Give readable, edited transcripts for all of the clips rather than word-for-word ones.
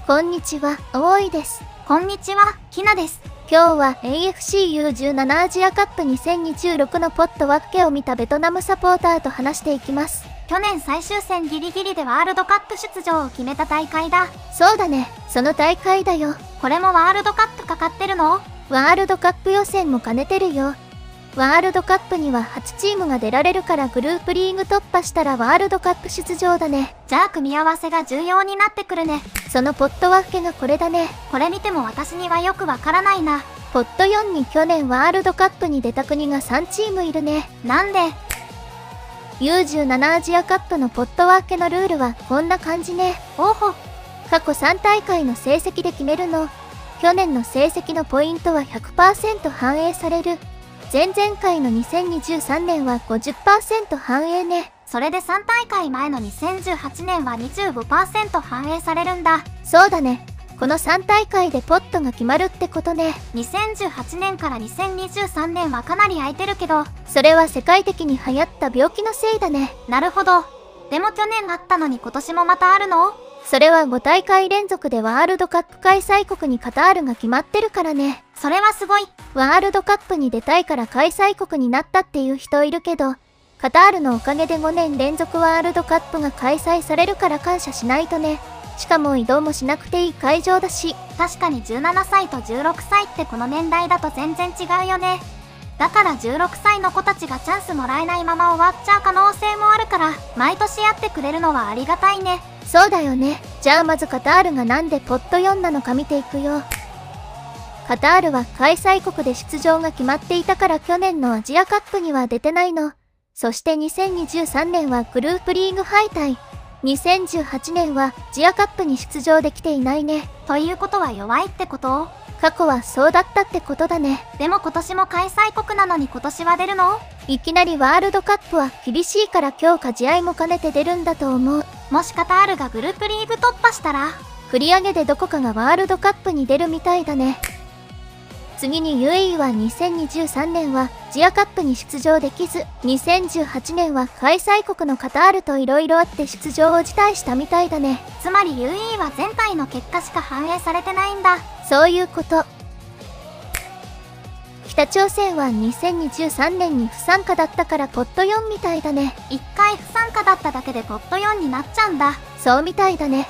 こんにちは、おいです。こんにちは、きなです。今日は AFCU17 アジアカップ2026のポット分けを見たベトナムサポーターと話していきます。去年最終戦ギリギリでワールドカップ出場を決めた大会だ。そうだね、その大会だよ。これもワールドカップかかってるの？ワールドカップ予選も兼ねてるよ。ワールドカップには8チームが出られるからグループリーグ突破したらワールドカップ出場だね。じゃあ組み合わせが重要になってくるね。そのポット分けがこれだね。これ見ても私にはよくわからないな。ポット4に去年ワールドカップに出た国が3チームいるね。なんで？ U17 アジアカップのポット分けのルールはこんな感じね。おほ。過去3大会の成績で決めるの。去年の成績のポイントは 100% 反映される。前々回の2023年は 50% 反映ね。それで3大会前の2018年は 25% 反映されるんだ。そうだね。この3大会でポットが決まるってことね。2018年から2023年はかなり空いてるけど、それは世界的に流行った病気のせいだね。なるほど。でも去年あったのに今年もまたあるの？それは5大会連続でワールドカップ開催国にカタールが決まってるからね。それはすごい。ワールドカップに出たいから開催国になったっていう人いるけど、カタールのおかげで5年連続ワールドカップが開催されるから感謝しないとね。しかも移動もしなくていい会場だし。確かに17歳と16歳ってこの年代だと全然違うよね。だから16歳の子たちがチャンスもらえないまま終わっちゃう可能性もあるから、毎年やってくれるのはありがたいね。そうだよね。じゃあまずカタールがなんでポット4なのか見ていくよ。カタールは開催国で出場が決まっていたから去年のアジアカップには出てないの。そして2023年はグループリーグ敗退。2018年はアジアカップに出場できていないね。ということは弱いってこと？過去はそうだったってことだね。でも今年も開催国なのに今年は出るの？いきなりワールドカップは厳しいから強化試合も兼ねて出るんだと思う。もしカタールがグループリーグ突破したら、繰り上げでどこかがワールドカップに出るみたいだね。次に UAE は2023年はアジアカップに出場できず、2018年は開催国のカタールと色々あって出場を辞退したみたいだね。つまり UAE は全体の結果しか反映されてないんだ。そういうこと。北朝鮮は2023年に不参加だったからポット4みたいだね。1回不参加だっただけでポット4になっちゃうんだ。そうみたいだね。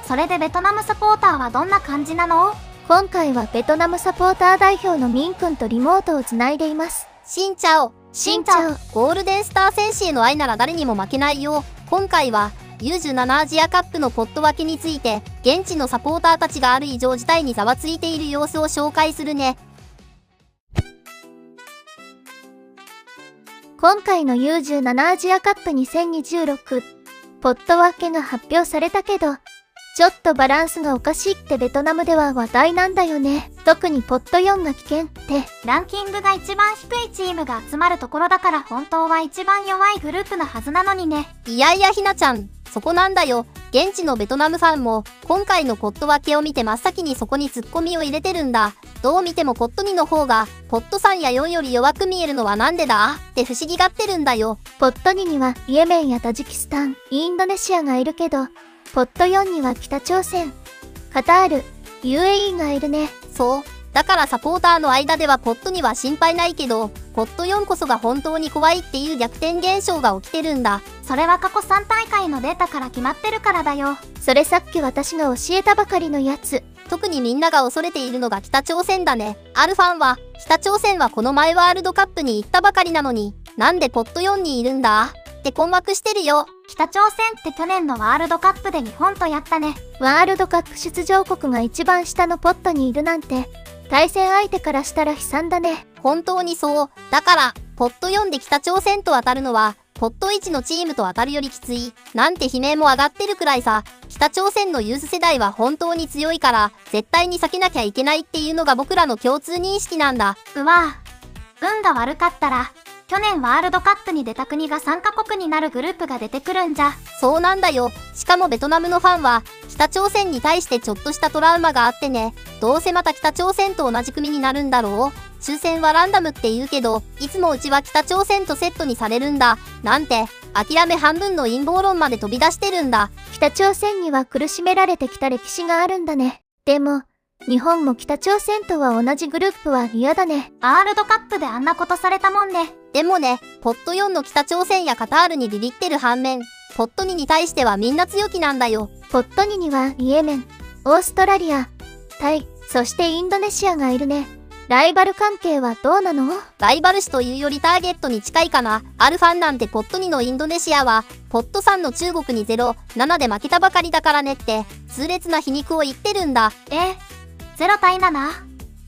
それでベトナムサポーターはどんな感じなの？今回はベトナムサポーター代表のミン君とリモートをつないでいます。シンチャオ。シンチャオ。ゴールデンスター戦士への愛なら誰にも負けないよ。今回は U17 アジアカップのポット分けについて、現地のサポーターたちがある異常事態にざわついている様子を紹介するね。今回の U17 アジアカップ2026、ポット分けが発表されたけど、ちょっとバランスがおかしいってベトナムでは話題なんだよね。特にポット4が危険って。ランキングが一番低いチームが集まるところだから本当は一番弱いグループのはずなのにね。いやいやひなちゃん、そこなんだよ。現地のベトナムファンも今回のポット分けを見て真っ先にそこにツッコミを入れてるんだ。どう見てもポット2の方がポット3や4より弱く見えるのはなんでだって不思議がってるんだよ。ポット2にはイエメンやタジキスタン、インドネシアがいるけど、ポット4には北朝鮮、カタール、UAE がいるね。そう。だからサポーターの間ではポット2は心配ないけど、ポット4こそが本当に怖いっていう逆転現象が起きてるんだ。それは過去3大会のデータから決まってるからだよ。それさっき私が教えたばかりのやつ。特にみんなが恐れているのが北朝鮮だね。あるファンは、北朝鮮はこの前ワールドカップに行ったばかりなのに、なんでポット4にいるんだって困惑してるよ。北朝鮮って去年のワールドカップで日本とやったね。ワールドカップ出場国が一番下のポットにいるなんて、対戦相手からしたら悲惨だね。本当にそう。だから、ポット4で北朝鮮と当たるのは、ポット1のチームと当たるよりきつい。なんて悲鳴も上がってるくらいさ。北朝鮮のユース世代は本当に強いから、絶対に避けなきゃいけないっていうのが僕らの共通認識なんだ。うわぁ。運が悪かったら、去年ワールドカップに出た国が3カ国になるグループが出てくるんじゃ。そうなんだよ。しかもベトナムのファンは、北朝鮮に対してちょっとしたトラウマがあってね。どうせまた北朝鮮と同じ組になるんだろう。抽選はランダムって言うけど、いつもうちは北朝鮮とセットにされるんだ。なんて、諦め半分の陰謀論まで飛び出してるんだ。北朝鮮には苦しめられてきた歴史があるんだね。でも、日本も北朝鮮とは同じグループは嫌だね。ワールドカップであんなことされたもんね。でもね、ポット4の北朝鮮やカタールにビビってる反面、ポット2に対してはみんな強気なんだよ。ポット2にはイエメン、オーストラリア、タイ、そしてインドネシアがいるね。ライバル関係はどうなの？ライバル視というよりターゲットに近いかな。アルファンなんてポット2のインドネシアは、ポット3の中国に0-7で負けたばかりだからねって、痛烈な皮肉を言ってるんだ。0対7？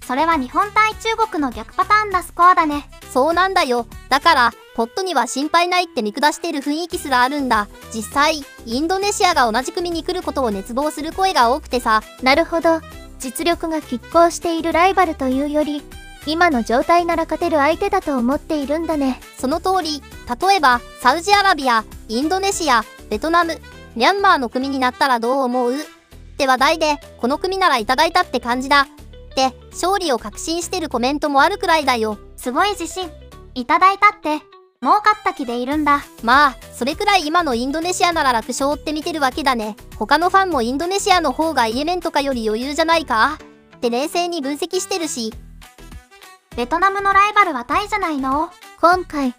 それは日本対中国の逆パターンなスコアだね。そうなんだよ。だから、ポットには心配ないって見下してる雰囲気すらあるんだ。実際、インドネシアが同じ組に来ることを熱望する声が多くてさ。なるほど。実力が拮抗しているライバルというより、今の状態なら勝てる相手だと思っているんだね。その通り。例えば、サウジアラビア、インドネシア、ベトナム、ミャンマーの組になったらどう思う？って話題で、この組ならいただいたって感じだ。って勝利を確信してるコメントもあるくらいだよ。すごい自信。いただいたって、儲かった気でいるんだ。まあ、それくらい今のインドネシアなら楽勝って見てるわけだね。他のファンもインドネシアの方がイエメンとかより余裕じゃないかって冷静に分析してるし。ベトナムのライバルはタイじゃないの？今回、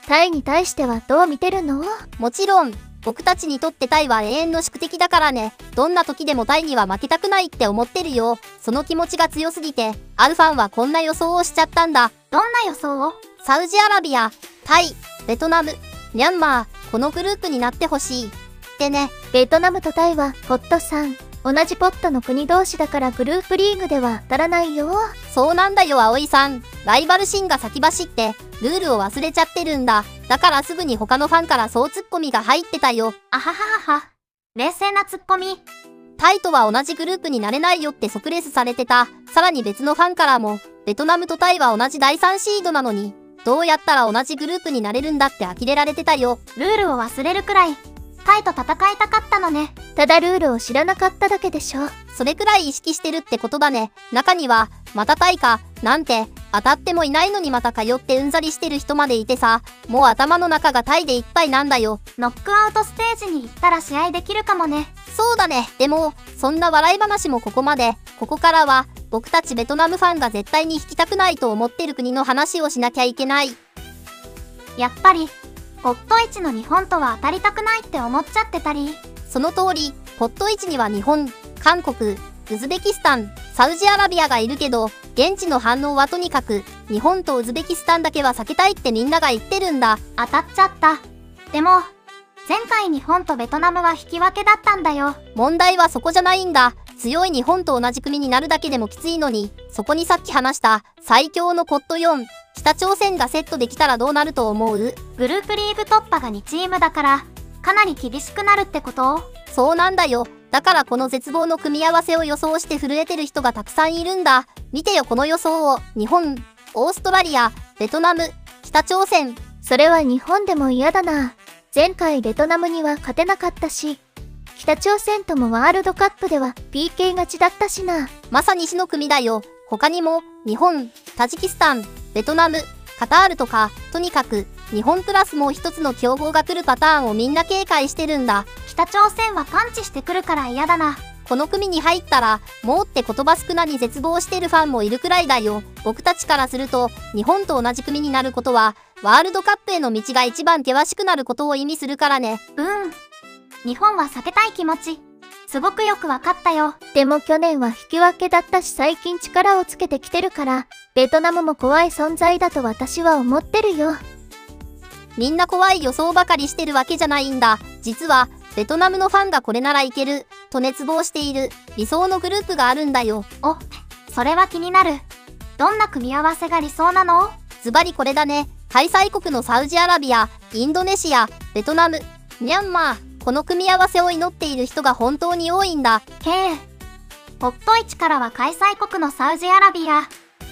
タイに対してはどう見てるの？もちろん、僕たちにとってタイは永遠の宿敵だからね。どんな時でもタイには負けたくないって思ってるよ。その気持ちが強すぎて、アルファンはこんな予想をしちゃったんだ。どんな予想を？サウジアラビア、タイ、ベトナム、ミャンマー、このグループになってほしい。ってね。ベトナムとタイはポット3。同じポットの国同士だからグループリーグでは当たらないよ。そうなんだよ、葵さん。ライバル心が先走って、ルールを忘れちゃってるんだ。だからすぐに他のファンからそうツッコミが入ってたよ。あはははは。冷静なツッコミ。タイとは同じグループになれないよって即レスされてた。さらに別のファンからも、ベトナムとタイは同じ第3シードなのに、どうやったら同じグループになれるんだって呆れられてたよ。ルールを忘れるくらい、タイと戦いたかったのね。ただルールを知らなかっただけでしょ。それくらい意識してるってことだね。中には、またタイか、なんて、当たってもいないのにまた通ってうんざりしてる人までいてさ、もう頭の中がタイでいっぱいなんだよ。ノックアウトステージに行ったら試合できるかもね。そうだね。でも、そんな笑い話もここまで。ここからは、僕たちベトナムファンが絶対に引きたくないと思ってる国の話をしなきゃいけない。やっぱり、ポット1の日本とは当たりたくないって思っちゃってたり。その通り、ポット1には日本、韓国、ウズベキスタン、サウジアラビアがいるけど、現地の反応はとにかく、日本とウズベキスタンだけは避けたいってみんなが言ってるんだ。当たっちゃった。でも、前回日本とベトナムは引き分けだったんだよ。問題はそこじゃないんだ。強い日本と同じ組になるだけでもきついのに、そこにさっき話した最強のポット4、北朝鮮がセットできたらどうなると思う？グループリーグ突破が2チームだから、かなり厳しくなるってこと？そうなんだよ。だからこの絶望の組み合わせを予想して震えてる人がたくさんいるんだ。見てよこの予想を。日本、オーストラリア、ベトナム、北朝鮮。それは日本でも嫌だな。前回ベトナムには勝てなかったし、北朝鮮ともワールドカップでは PK 勝ちだったしな。まさに死の組だよ。他にも、日本、タジキスタン、ベトナム、カタールとか、とにかく、日本プラスもう一つの強豪が来るパターンをみんな警戒してるんだ。北朝鮮は感知してくるから嫌だな。この組に入ったら、もうって言葉少なに絶望してるファンもいるくらいだよ。僕たちからすると、日本と同じ組になることは、ワールドカップへの道が一番険しくなることを意味するからね。日本は避けたい気持ち、すごくよくわかったよ。でも去年は引き分けだったし最近力をつけてきてるから、ベトナムも怖い存在だと私は思ってるよ。みんな怖い予想ばかりしてるわけじゃないんだ。実は、ベトナムのファンがこれならいける、と熱望している、理想のグループがあるんだよ。お、それは気になる。どんな組み合わせが理想なの？ズバリこれだね。開催国のサウジアラビア、インドネシア、ベトナム、ミャンマー。この組み合わせを祈っている人が本当に多いんだ。ポット1からは開催国のサウジアラビア。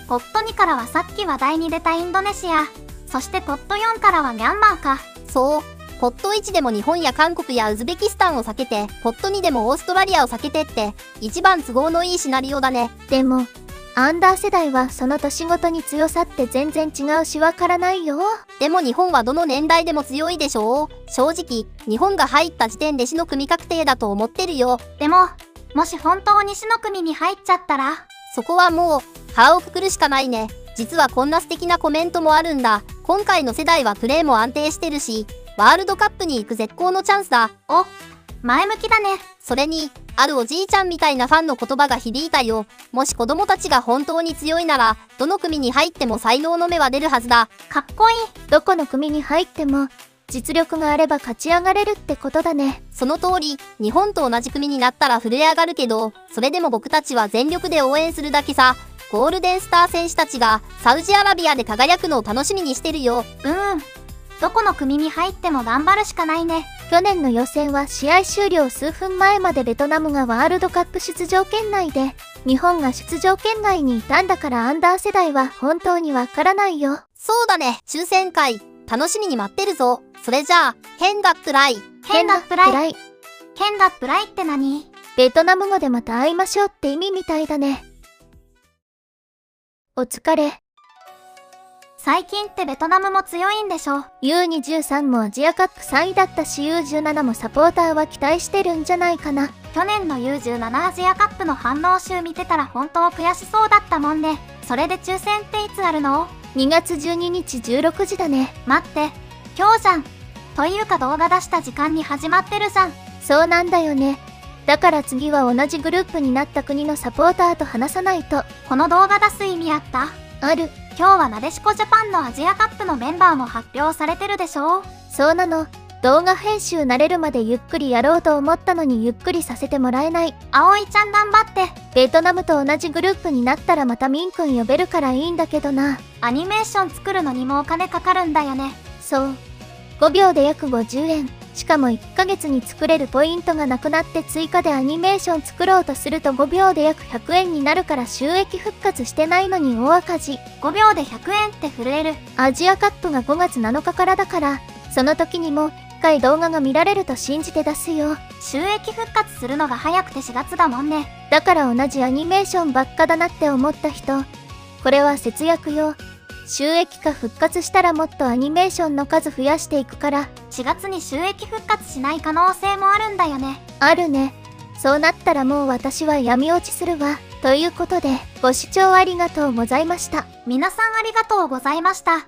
ポット2からはさっき話題に出たインドネシア。そしてポット4からはミャンマーか。そう。ポット1でも日本や韓国やウズベキスタンを避けて、ポット2でもオーストラリアを避けてって、一番都合のいいシナリオだね。でも、アンダー世代はその年ごとに強さって全然違うしわからないよ。でも日本はどの年代でも強いでしょう。正直、日本が入った時点で死の組確定だと思ってるよ。でも、もし本当に死の組に入っちゃったら、そこはもう、腹をくくるしかないね。実はこんな素敵なコメントもあるんだ。今回の世代はプレーも安定してるし、ワールドカップに行く絶好のチャンスだ。お、前向きだね。それに、あるおじいちゃんみたいなファンの言葉が響いたよ。もし子供たちが本当に強いなら、どの組に入っても才能の芽は出るはずだ。かっこいい。どこの組に入っても、実力があれば勝ち上がれるってことだね。その通り、日本と同じ組になったら震え上がるけど、それでも僕たちは全力で応援するだけさ。ゴールデンスター選手たちがサウジアラビアで輝くのを楽しみにしてるよ。どこの組に入っても頑張るしかないね。去年の予選は試合終了数分前までベトナムがワールドカップ出場圏内で、日本が出場圏外にいたんだからアンダー世代は本当にわからないよ。そうだね、抽選会、楽しみに待ってるぞ。それじゃあ、ヘンダップライ。ヘンダップライ。ヘンダップライって何？ベトナム語でまた会いましょうって意味みたいだね。お疲れ。最近ってベトナムも強いんでしょ？ U23 もアジアカップ3位だったし U17 もサポーターは期待してるんじゃないかな。去年の U17 アジアカップの反応集見てたら本当悔しそうだったもんね。それで抽選っていつあるの？ 2月12日16時だね。待って、今日じゃん。というか動画出した時間に始まってるじゃん。そうなんだよね。だから次は同じグループになった国のサポーターと話さないと。この動画出す意味あった？ある。今日はなでしこジャパンのアジアカップのメンバーも発表されてるでしょ？そうなの。動画編集慣れるまでゆっくりやろうと思ったのにゆっくりさせてもらえない。葵ちゃん頑張って。ベトナムと同じグループになったらまたミンくん呼べるからいいんだけどな。アニメーション作るのにもお金かかるんだよね。そう。5秒で約50円。しかも1ヶ月に作れるポイントがなくなって追加でアニメーション作ろうとすると5秒で約100円になるから収益復活してないのに大赤字。5秒で100円って震える。アジアカップが5月7日からだから、その時にも1回動画が見られると信じて出すよ。収益復活するのが早くて4月だもんね。だから同じアニメーションばっかだなって思った人、これは節約よ。収益化復活したらもっとアニメーションの数増やしていくから。4月に収益復活しない可能性もあるんだよね。あるね。そうなったらもう私は闇落ちするわ。ということで、ご視聴ありがとうございました。皆さんありがとうございました。